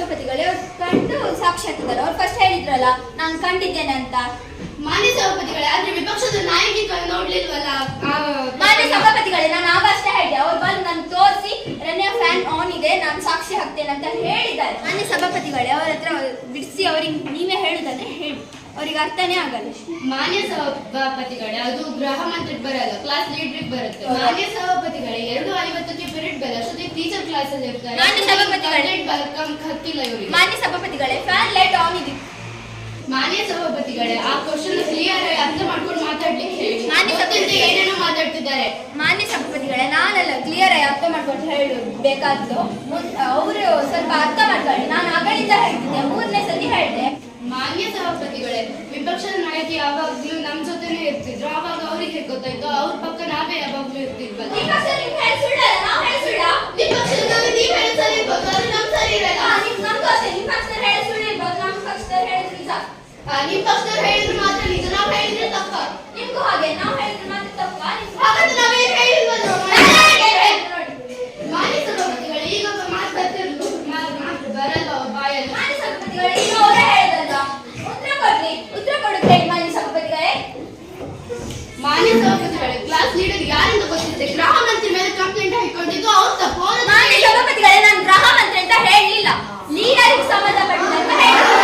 ಸಭಾಪತಿಗಳೇ ಅವ್ರು ಕಂಡು ಸಾಕ್ಷಿ ಹಾಕಿದ್ದಾರೆ. ಅವ್ರು ಫಸ್ಟ್ ಹೇಳಿದ್ರಲ್ಲ ನಾನು ಕಂಡಿದ್ದೇನೆ ಅಂತ. ಮಾನ್ಯ ಸಭಾಪತಿಗಳೇ, ಆದ್ರೆ ವಿಪಕ್ಷದ ನಾಯಕಿ ನೋಡ್ಲಿಲ್ವಲ್ಲ. ಮಾನ್ಯ ಸಭಾಪತಿಗಳೇ, ನಾನು ಆಗಷ್ಟೇ ಹೇಳಿದೆ. ಅವ್ರು ಬಂದು ನಾನು ತೋರಿಸಿ ರನ್ಯ ಫ್ಯಾನ್ ಆನ್ ಇದೆ, ನಾನು ಸಾಕ್ಷಿ ಹಾಕ್ತೇನೆ ಅಂತ ಹೇಳಿದ್ದಾರೆ. ಮಾನ್ಯ ಸಭಾಪತಿಗಳೇ, ಅವ್ರ ಹತ್ರ ಬಿಡಿಸಿ ಅವ್ರಿಗೆ ನೀವೇ ಹೇಳುದಂದ್ರೆ ಹೇಳಿ, ಅವ್ರಿಗೆ ಅರ್ಥನೇ ಆಗಲ್ಲ. ಮಾನ್ಯ ಸಭಾಪತಿಗಳೇ, ಅದು ಗೃಹ ಮಂತ್ರಿಗೆ ಬರಲ್ಲ, ಕ್ಲಾಸ್ ಲೀಡ್ರಿಗೆ ಬರುತ್ತೆ. ಮಾನ್ಯ ಸಭಾಪತಿಗಳೇ, 2:50ಕ್ಕೆ ಪೀರಿಯಡ್ ಬೇಡ, ಅಷ್ಟೊತ್ತಿಗೆ ಟೀಚರ್ ಕ್ಲಾಸ್ ಅಲ್ಲಿ ಇರ್ತಾರೆ. ಮಾನ್ಯ ಸಭಾಪತಿಗಳೇ, ಹತ್ತಿಲ್ಲ ಇವರಿಗೆ. ಮಾನ್ಯ ಸಭಾಪತಿಗಳೇ, ಫ್ಯಾನ್ ಲೈಟ್ ಆನ್ ಇದೆ. ಮಾನ್ಯ ಸಭಾಪತಿಗಳೇ, ಆ ಕ್ವಶನ್ ಕ್ಲಿಯರ್ ಆಗಿ ಅರ್ಥ ಮಾಡ್ಕೊಂಡು ಮಾತಾಡ್ಲಿಕ್ಕೆ ಹೇಳಿ. ಮಾನ್ಯ ಸಭಾಪತಿ ಏನೇನೋ ಮಾತಾಡ್ತಿದ್ದಾರೆ. ಮಾನ್ಯ ಸಭಾಪತಿಗಳೇ, ನಾನೆಲ್ಲ ಕ್ಲಿಯರ್ ಆಗಿ ಅರ್ಥ ಮಾಡ್ಕೊಂಡು ಹೇಳಬೇಕಾದ್ದು. ಅವರು ಸ್ವಲ್ಪ ಅರ್ಥ ಮಾಡ್ಕೊಳ್ಳಿ. ನಾನು ಅಗಳಿಂದ ಹೇಳ್ತಿದ್ದೆ, 3ನೇ ಸತಿ ಹೇಳಿದೆ. ಮಾನ್ಯ ಸಭಾಪತಿಗಳೇ, ವಿಪಕ್ಷದ ನಾಯಕಿ ಯಾವಾಗ್ಲೂ ನಮ್ ಜೊತೆನೇ ಇರ್ತಿದ್ರು. ಆವಾಗ ಅವ್ರಿಗೆ ಗೊತ್ತಾಯ್ತು, ಅವ್ರ ಪಕ್ಕ ನಾವೇ ಯಾವಾಗ್ಲೂ ಇರ್ತಿದ್ವಲ್ಲ. ವಿಪಕ್ಷದ ನೀವ್ ಹೇಳಿ ಸುಳ್ಳ, ನಾವ್ ಹೇಳಿ ಸುಳ್ಳ? ವಿಪಕ್ಷದಲ್ಲಿ ನೀವ್ ಹೇಳಿ ಸರಿ ಇರ್ಬೋದು, ಅದು ನಮ್ ಸರಿ ಇರಲ್ಲ. ನಮ್ಗೂ ಅಷ್ಟೇ, ನಿಮ್ ಪಕ್ಷದವ್ರು ಹೇಳಿ ಸುಳ್ಳು ಇರ್ಬೋದು, ನಮ್ ಪಕ್ಷದವ್ರು ಹೇಳಿದ್ರು ನಿಜ. ನಿಮ್ ಪಕ್ಷದವ್ರು ಹೇಳಿದ್ರು ಮಾತ್ರ ನಿಜ, ನಾವ್ ಹೇಳಿದ್ರೆ ತಪ್ಪ. ನಿಮ್ಗೂ ಹಾಗೆ, ನಾವ್ ಹೇಳಿದ್ರೆ ಮಾತ್ರ ತಪ್ಪ. ಹಾಗಾದ್ರೆ ನಾವೇನ್ ಹೇಳಿಲ್ವಲ್ಲ. ಮಾನ್ಯ ಸಭಾಪತಿಗಳೇ, ಈಗ ಮಾತು ಬರ್ತಿರ್ಲು ಬರಲ್ಲ ಅವ್ರ ಬಾಯಲ್ಲಿ. ಮಾನ್ಯ ಸಭಾಪತಿಗಳೇ, ಈಗ ಅವರೇ ಹೇಳಿದಲ್ಲ, ಉತ್ತರ ಕೊಡ್ಲಿ, ಉತ್ತರ ಕೊಡುತ್ತೆ ಮಾನ್ಯ ಸಭಾಪತಿಗಳೇ. ಮಾನ್ಯ ಸಭಾಪತಿಗಳೇ, ಕ್ಲಾಸ್ ಲೀಡರ್ ಯಾರಿಂದ ಗೊತ್ತಿದೆ? ಗೃಹ ಮಂತ್ರಿ ಮೇಲೆ ಕಂಪ್ಲೇಂಟ್ ಹಾಕಿಕೊಂಡಿದ್ದು ಅವ್ರು ತಪ್ಪು. ಮಾನ್ಯ ಸಭಾಪತಿಗಳೇ, ನಾನು ಗೃಹ ಮಂತ್ರಿ ಅಂತ ಹೇಳಲಿಲ್ಲ, ಲೀಡರ್ಗೆ ಸಂಬಂಧಪಟ್ಟಿದ್ದಂತ ಹೇಳಿದ್ರು.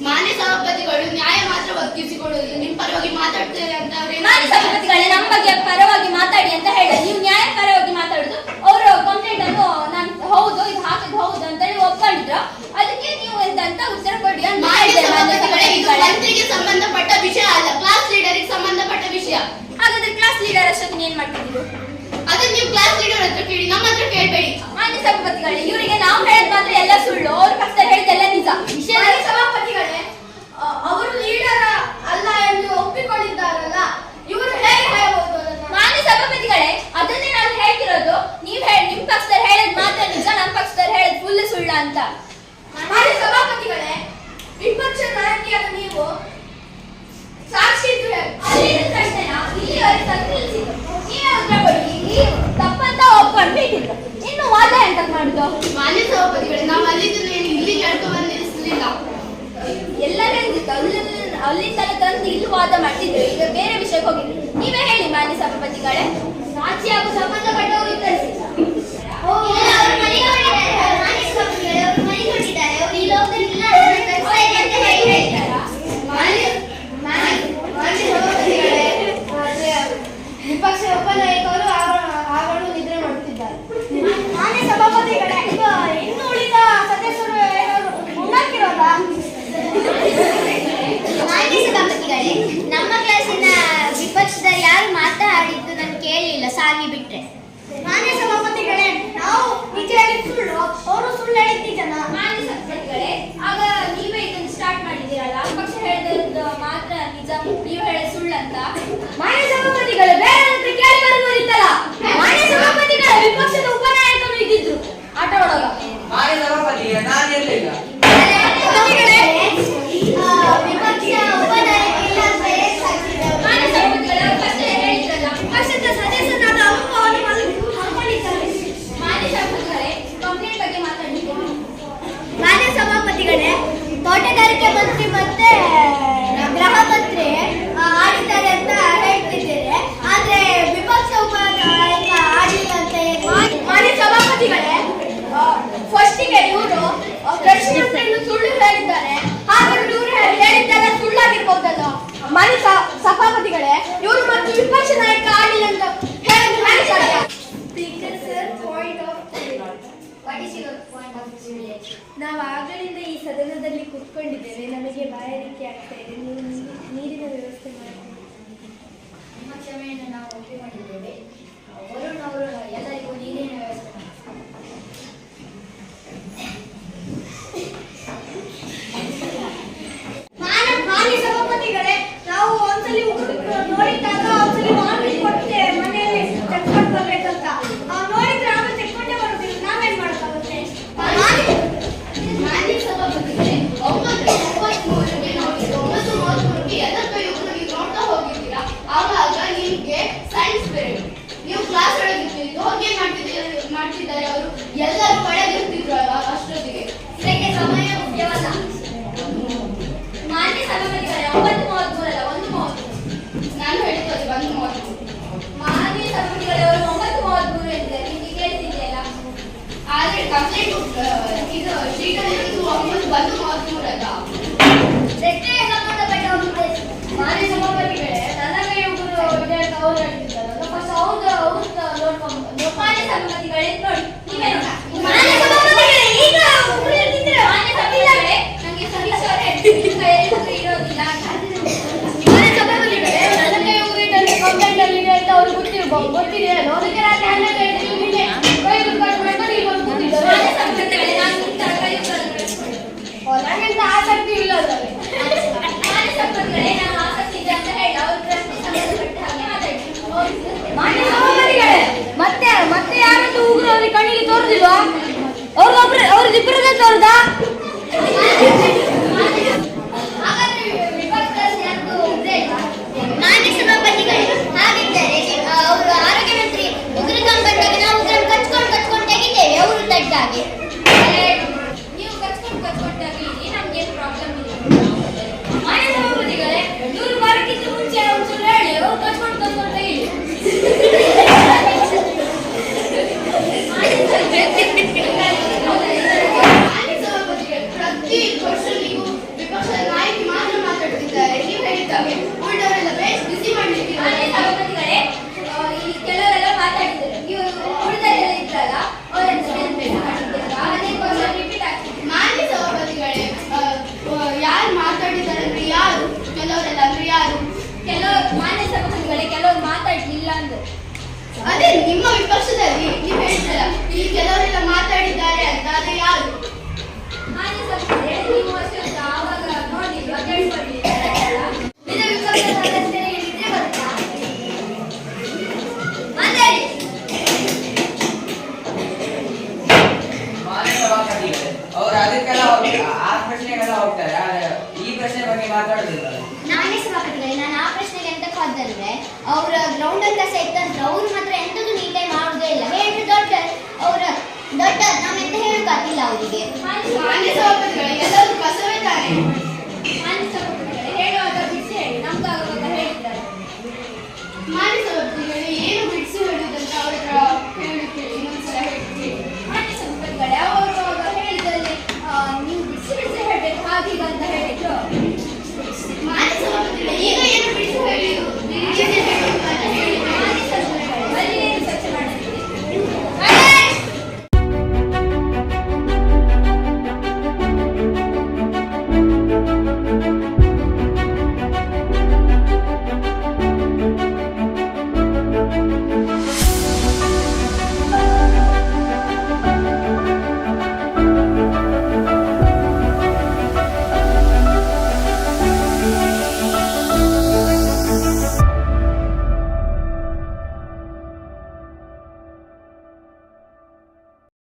ಮಾನ್ಯ ಸಭಾಪತಿಗಳು ನ್ಯಾಯ ಮಾತ್ರ ಒದಗಿಸಿಕೊಳ್ಳುವುದು, ನಿಮ್ ಪರವಾಗಿ ಮಾತಾಡ್ತೇವೆ ಅಂತ ಮಾನ್ಯ ಸಭಾಪತಿಗಳೇ, ನಮ್ಮ ಬಗ್ಗೆ ಪರವಾಗಿ ಮಾತಾಡಿ ಅಂತ ಹೇಳಿ ನೀವು ನ್ಯಾಯ ಪರವಾಗಿ ಮಾತಾಡುದು. ಅವರು ಕಂಪ್ಲೇಂಟ್ ಅನ್ನು ನಾನು ಹೌದು ಇದು ಹಾಕಿದ್ ಹೌದು ಅಂತ ಹೇಳಿ ಒಪ್ಕೊಂಡಿದ್ರು. ಅದಕ್ಕೆ ನೀವು ಎಂತ ಉತ್ತರ ಕೊಡಿ ಅಂತ ಹೇಳಿದೆ. ಮಂತ್ರಿಗೆ ಸಂಬಂಧಪಟ್ಟ ವಿಷಯ ಅಲ್ಲ, ಕ್ಲಾಸ್ ಲೀಡರ್ಗೆ ಸಂಬಂಧಪಟ್ಟ ವಿಷಯ. ಹಾಗಾದ್ರೆ ಕ್ಲಾಸ್ ಲೀಡರ್ ಅಷ್ಟೊತ್ತಿಗೆ ಏನ್ ಮಾಡ್ತಿದ್ರು? ಅದನ್ನ ನೀವು ಕ್ಲಾಸ್ ಲೀಡರ್ ಹತ್ರ ಕೇಳಿ, ನಮ್ಮ ಹತ್ರ ಕೇಳಬೇಡಿ. ಮಾನ್ಯ ಸಭಾಪತಿಗಳೇ, ಇವರಿಗೆ ನಾವು ಹೇಳದ್ ಮಾತ್ರ ಎಲ್ಲ ಸುಳ್ಳು, ಅವ್ರ ಪಕ್ಷ ಹೇಳಿದೆಲ್ಲ ನಿಜ. ಮಾನ್ಯ ಸಭಾಪತಿಗಳೇ, ಅವರು ಲೀಡರ್ ಅಲ್ಲ ಎಂದು ಒಪ್ಪಿಕೊಂಡಿದ್ದಾರಲ್ಲ, ಇವರು ಹೇಗೆ ಹೇಳಬಹುದು? ಮಾನ್ಯ ಸಭಾಪತಿಗಳೇ, ಅದನ್ನೇ ನಾನು ಹೇಳ್ತಿರೋದು. ನೀವ್ ಹೇಳಿ ನಿಮ್ ಪಕ್ಷದವ್ರು ಹೇಳದ್ ಮಾತ್ರ ನಿಜ, ನಮ್ಮ ಪಕ್ಷದವ್ರು ಹೇಳದ್ ಫುಲ್ ಸುಳ್ಳ ಅಂತ. ಮಾನ್ಯ ಸಭಾಪತಿಗಳೇ, ವಿಪಕ್ಷ ನಾಯಕಿಯಾದ ನೀವು ಸಾಕ್ಷಿ ಇದ್ದು ಅಲ್ಲಿನ ಪ್ರಶ್ನೆನ ಇಲ್ಲಿವರೆಗೆ ತಂದು ನಿಲ್ಸಿದ್ರು. ನೀವೇ ಉತ್ತರ ಕೊಡಿ. ನೀವು ತಪ್ಪಂತ ಒಪ್ಕೊಂಡು ಬಿಟ್ಟಿದ್ರು, ಇನ್ನು ವಾದ ಎಂತ ಮಾಡುದು? ಮಾನ್ಯ ಸಭಾಪತಿಗಳೇ, ನಾವು ಅಲ್ಲಿದ್ದು ಇಲ್ಲಿ ಹೇಳ್ಕೊಂಡು ನಿಲ್ಲಿಸಲಿಲ್ಲ. ಎಲ್ಲ ಹೇಳಿದ್ದು ಅಲ್ಲಿಂದಲೇ ತಂದು ಇಲ್ಲಿ ವಾದ ಮಾಡ್ತಿದ್ರು. ಈಗ ಬೇರೆ ವಿಷಯಕ್ಕೆ ಹೋಗಿದ್ರು. ನೀವೇ ಹೇಳಿ ಮಾನ್ಯ ಸಭಾಪತಿಗಳೇ. ಸಾಕ್ಷಿ ಹಾಗೂ ಸಂಬಂಧಪಟ್ಟವರು ಉತ್ತರಿಸಿ. ವಿಪಕ್ಷ ಉಪನಾಯಕರು ಆಗಲು ನಿದ್ರೆ ಮಾಡುತ್ತಿದ್ದಾರೆ. ಮಾನ್ಯ ಸಭಾಪತಿಗಳೇ, ಇನ್ನು ಉಳಿದ ಸದಸ್ಯರು ಉಣ್ಣಾಕಿರೋದಾ? ಮಾನ್ಯ ಸಭಾಪತಿಗಳೇ, ನಮ್ಮ ಕ್ಲಾಸಿನ ವಿಪಕ್ಷದ ಯಾರು ಮಾತಾಡಿದ್ದು ನಾನು ಕೇಳಲಿಲ್ಲ, ಸಾಗಿ ಬಿಟ್ರೆ. ಮಾನ್ಯ ಸಭಾಪತಿಗಳೇ, ನಾವು ನಿಜ ಹೇಳಿದ ಸುಳ್ಳು, ಅವರು ಸುಳ್ಳು ಹೇಳಿದ ನಿಜನ? ಮಾನ್ಯ ಸಭಾಪತಿಗಳೇ, ಆಗ ನೀವೇ ಇದನ್ನು ಸ್ಟಾರ್ಟ್ ಮಾಡಿದ್ದೀರಲ್ಲ, ಪಕ್ಷ ಹೇಳಿದ ಮಾತ್ರ ನಿಜ, ನೀವು ಹೇಳಿದ ಸುಳ್ಳು ಅಂತ. ಮಾನ್ಯ ಸಭಾಪತಿಗಳೇ, ಬೇರೆ ಹತ್ರ ಕೇಳಿ ಬರುವುದಿತ್ತಲ್ಲ. ಮಾನ್ಯ ಸಭಾಪತಿಗಳೇ, ವಿಪಕ್ಷದ ಉಪನಾಯಕರು ಇದ್ದಿದ್ರು ಆಟ ಆಡುವಾಗ. ಮಾನ್ಯ ಸಭಾಪತಿಗೆ ನಾನು ಇರಲಿಲ್ಲ. ವಿಪಕ್ಷ ಉಪನಾಯಕ ಇಲ್ಲ ಅಂತ ಹೇಳಿ ಸಾಕಿದ್ದಾರೆ. ಮಾನ್ಯ ಸಭಾಪತಿಗಳೇ, ಅವರು ಫಸ್ಟ್ ಹೇಳಿದ್ರಲ್ಲ, ಪಕ್ಷದ ಸದಸ್ಯರಾದ ಅನುಭವವನ್ನು ಹಾಕೊಂಡಿದ್ದಾರೆ. ಮಾನ್ಯ ಸಭಾಪತಿಗಳೇ, ಕಂಪ್ಲೇಂಟ್ ಬಗ್ಗೆ ಮಾತಾಡಲಿಕ್ಕೆ. ಮಾನ್ಯ ಸಭಾಪತಿಗಳೇ, ತೋಟಗಾರಿಕೆ ಮಂತ್ರಿ ಮತ್ತೆ ಗೃಹ ಮಂತ್ರಿ ಆಡಿದ್ದಾರೆ ಅಂತ ಹೇಳ್ತಿದ್ದೀರಿ, ಆದ್ರೆ ವಿಪಕ್ಷ ಉಪನಾಯಕ ಆಡಿಲ್ಲ ಅಂತ ಮಾನ್ಯ ಸಭಾಪತಿಗಳೇ, ಫಸ್ಟಿಗೆ ಇವರು ಪ್ರಶ್ನೆ ಸುಳ್ಳು ಹೇಳಿದ್ದಾರೆ. ಹಾಗಾದ್ರೆ ಇವರು ಹೇಳಿದ್ದೆಲ್ಲ ಸುಳ್ಳಾಗಿರ್ಬೋದಲ್ಲ? ಮಾನ್ಯ ಸಭಾಪತಿಗಳೇ, ಇವರು ಮತ್ತು ವಿಪಕ್ಷ ನಾಯಕ ಆಡಿಲ್ಲ ಅಂತ ಹೇಳಿದ್ರೆ ಹೇಗೆ ಸಾಧ್ಯ? ಸ್ಪೀಕರ್ ಸರ್, ಪಾಯಿಂಟ್ ಆಫ್ ನಾವು ಆಗಲಿಂದ ಈ ಸದನದಲ್ಲಿ ಕೂತ್ಕೊಂಡಿದ್ದೇವೆ, ನಮಗೆ ಬಾಯಾರಿಕೆ ಆಗ್ತಾ ಇದೆ. ನೀವು ನೀರಿನ ವ್ಯವಸ್ಥೆ ಮಾಡಿ. ನಿಮ್ಮ ಕ್ಷಮೆಯನ್ನು ನಾವು ಒಪ್ಪಿಕೊಂಡಿದ್ದೇವೆ. ವರುಣ್ ಅವರು ಎಲ್ಲರಿಗೂ ನೀರಿನ ವ್ಯವಸ್ಥೆ ಮಾಡಿ. ಮಾನ್ಯ ಸಭಾಪತಿಗಳೇ, ನಾವು ಒಂದ್ಸಲಿ ನೋಡಿದಾಗ ಒಂದ್ಸಲಿ ವಾರ್ನಿಂಗ್ ಕೊಟ್ಟಿದೆ ಮನೆಯಲ್ಲಿ ಚೆಕ್ ಮಾಡಿ ಬರ್ಬೇಕಂತ. ನೋಡಿದ್ರೆ ಆಮೇಲೆ ಚೆಕ್ ಮಾಡೇ ಬರೋದಿಲ್ಲ, ನಾವೇನ್ ಮಾಡೋಕ್ಕಾಗುತ್ತೆ? ಮಾನ್ಯ ಸಭಾಪತಿಗಳೇ, 9:33ಗೆ ನೋಡಿದ್ದು 9:33ಗೆ ಎಲ್ಲರೂ ಇವ್ರಿಗೆ ನೋಡ್ತಾ ಹೋಗಿದ್ದೀರಾ? ಆವಾಗ ನಿಮ್ಗೆ ಸೈನ್ಸ್ ಪೀರಿಯಡ್, ನೀವು ಕ್ಲಾಸ್ ಒಳಗಿದ್ದು ಹೋಗಿ ಮಾಡ್ತಿದ್ದಾರೆ ಅವರು. ಎಲ್ಲರೂ ಒಳಗೆ ಅಷ್ಟೊತ್ತಿಗೆ. ಇದಕ್ಕೆ ಸಮಯ ಮುಖ್ಯವಲ್ಲ. ಮಾನ್ಯ ಸಭಾಪತಿಗಳೇ 9:33 ಅಲ್ಲ 1:30. ನಾನು ಹೇಳಿದ್ದು ಅದು 1:30. ಮಾನ್ಯ ಸಭಾಪತಿಗಳೇ ಅವರು 9:33 ಎಂದಿದ್ದಾರೆ. ನಿಮಗೆ ಕೇಳಿಸಿದೆಯಲ್ಲ? ಆದ್ರೆ ಕಂಪ್ಲೇಂಟ್ ಇದು ಶೀಟಲ್ಲಿ 1:33 ಅಲ್ಲ. ಸೆಕ್ಟರಿಗೆ ಸಂಬಂಧಪಟ್ಟ ಒಂದು ಪ್ರಶ್ನೆ. ಮಾನ್ಯ ಸಭಾಪತಿಗಳೇ ನನ್ನ ಕೈ ಉಗುರು ವಿಧಾಯಕ ಅವರು ಹೇಳ್ತಿದ್ದಾರಲ್ಲ ಫಸ್ಟ್ ನೋಡ್ಕೊಂಡು ಮಾನ್ಯ ಸಭಾಪತಿಗಳೇ ನೋಡಿ ನೀವೇ ನೋಡ. ಮಾನ್ಯ ಸಭಾಪತಿಗಳೇ ಈಗ ಉಗುರು ಹಿಡಿದಿದ್ರೆ ಮಾನ್ಯ ಸಭಾಪತಿಗಳೇ ನನಗೆ ಸರೀಶ್ವರ ಕೈಯಲ್ಲಿ ಇರೋದಿಲ್ಲ. ಮಾನ್ಯ ಸಭಾಪತಿಗಳೇ ನನ್ನ ಕೈ ಉಗುರು ಇಟ್ಟಲ್ಲಿ ಕಂಪ್ಲೇಂಟ್ ಅಲ್ಲಿ ಇದೆ ಅಂತ ಅವ್ರಿಗೆ ಗೊತ್ತಿದೆ ಅದಕ್ಕೆ ರಾತ್ರಿ 12 ಗಂಟೆಗೆ ನಿನ್ನೆ ಕೈ ಉಗುರು ಕಟ್ ಮಾಡ್ಕೊಂಡು ಇಲ್ಲಿ ಬಂದು ಕೂತಿದ್ದಾರೆ. ಮಾನ್ಯ ಸಭಾಪತಿಗಳೇ ನಾನು ಈ ತರ ಕೈ ಉಗುರು ನನಗೆಂತ ಆಸಕ್ತಿ ಇಲ್ಲ ಅದರಲ್ಲಿ. ಮಾನ್ಯ ಸಭಾಪತಿಗಳೇ ನಾನು ಆಸಕ್ತಿ ಇದೆ ಅಂತ ಹೇಳಿ ಅವ್ರ ಪ್ರಶ್ನೆ ಸಂಬಂಧಪಟ್ಟ ಹಾಗೆ ಮಾತಾಡಿ. ಮಾನ್ಯ ಸಭಾಪತಿಗಳೇ ಮತ್ತೆ ಯಾರದ್ದು ಉಗುರು ಅವ್ರಿಗೆ ಕಣ್ಣಿಗೆ ತೋರುದಿಲ್ವಾ? ಅವ್ರದಿಬ್ಬರದ ತೋರುದಾ? ಹಾಗಾದ್ರೆ ವಿಪಕ್ಷದಲ್ಲಿ ಯಾರ್ದು ಉಗ್ರೇ ಇಲ್ವಾ? ಮಾನ್ಯ ಸಭಾಪತಿಗಳೇ ಹಾಗಿದ್ದರೆ ಅವರು ಆರೋಗ್ಯ ಮಂತ್ರಿ ಉಗುರು ಕಂಪಟ್ಟಾಗಿ ನಾವು ಉಗುರನ್ನು ಕಚ್ಕೊಂಡು ತೆಗಿದ್ದೇವೆ ಅವರು ತಗ್ಗಾಗೆ. ನೀವು ಕಚ್ಕೊಂಡಾಗಿ ನಮ್ಗೇನು ಪ್ರಾಬ್ಲಮ್ ಇಲ್ಲ. ಮಾನ್ಯ ಸಭಾಪತಿಗಳೇ ಇವರು ಬರೋಕ್ಕಿಂತ ಮುಂಚೆ ಒಂಚೂರು ಹೇಳಿ ಅವ್ರು ಕಚ್ಕೊಂಡು ತೆಗಿಲಿ. ಮಾನ್ಯ ಸಭಾಪತಿಗಳು ಪ್ರತಿ ಕ್ವಶನ್ನಿಗೂ ವಿಪಕ್ಷದ ನಾಯಕಿ ಮಾತ್ರ ಮಾತಾಡ್ತಿದ್ದಾರೆ. ನೀವು ಹೇಳಿದ್ದಾಗೆ ಉಳಿದವರೆಲ್ಲ ಬೇಸ್ ಬಿಸಿ ಮಾಡ್ಲಿಕ್ಕೆ. ಮಾನ್ಯ ಸಭಾಪತಿಗಳೇ ಇಲ್ಲಿ ಕೆಲವರೆಲ್ಲ ಮಾತಾಡಿದ್ದಾರೆ. ಇವರು ಉಳಿದರೆಲ್ಲ ಇದ್ರಲ್ಲ ಅವರೆಲ್ಲ ಮಾಡಿದ್ದಾರೆ. ಅದೇ ಕ್ವಶನ್ ರಿಪೀಟ್ ಆಗ್ತದೆ. ಮಾನ್ಯ ಸಭಾಪತಿಗಳೇ ಯಾರು ಮಾತಾಡಿದ್ದಾರೆ ಅಂದ್ರೆ ಯಾರು? ಕೆಲವರೆಲ್ಲ ಅಂದ್ರೆ ಯಾರು? ಕೆಲವು ಮಾನ್ಯ ಸಭಾಪತಿಗಳೇ ಕೆಲವರು ಮಾತಾಡ್ಲಿಲ್ಲ ಅಂದ್ರೆ ಅದೇ ನಿಮ್ಮ ವಿಪಕ್ಷದಲ್ಲಿ ನೀವು ಹೇಳ್ತೀರ ಇಲ್ಲಿ ಕೆಲವರೆಲ್ಲ ಮಾತಾಡಿದ್ದಾರೆ ಅಂತ, ಅದೇ ಯಾರು? ಮಾನ್ಯ ಸಭಾಪತಿಗಳೇ ನೀವು ಅಷ್ಟೊಂದು ಆವಾಗ ನೋಡಿಲ್ವಾ ಕೇಳ್ಕೊಂಡಿಲ್ಲ. ಇದು ವಿಪಕ್ಷದ ಸದಸ್ಯರಿಗೆ ನಿದ್ರೆ ಬರುತ್ತಾ? ಮಾತಾಡಿ. ಮಾನ್ಯ ಸಭಾಪತಿಗಳೇ ಅವರು ಅದಕ್ಕೆಲ್ಲ ಆ ಪ್ರಶ್ನೆಗೆಲ್ಲ ಹೋಗ್ತಾರೆ, ಆದ್ರೆ ಈ ಪ್ರಶ್ನೆ ಬಗ್ಗೆ ಮಾತಾಡುದಿಲ್ಲ. ಮಾನ್ಯ ಸಭಾಪತಿಗಳೇ ನಾನು ಆ ಪ್ರಶ್ನೆಗೆ ಎಂತ ಕಾದಂದ್ರೆ ಅವರ ಗ್ರೌಂಡ್ ಅಲ್ಲಿ ಕಸ ಇತ್ತಂದ್ರೆ ಅವ್ರು ಮಾತ್ರ ಎಂತದ್ದು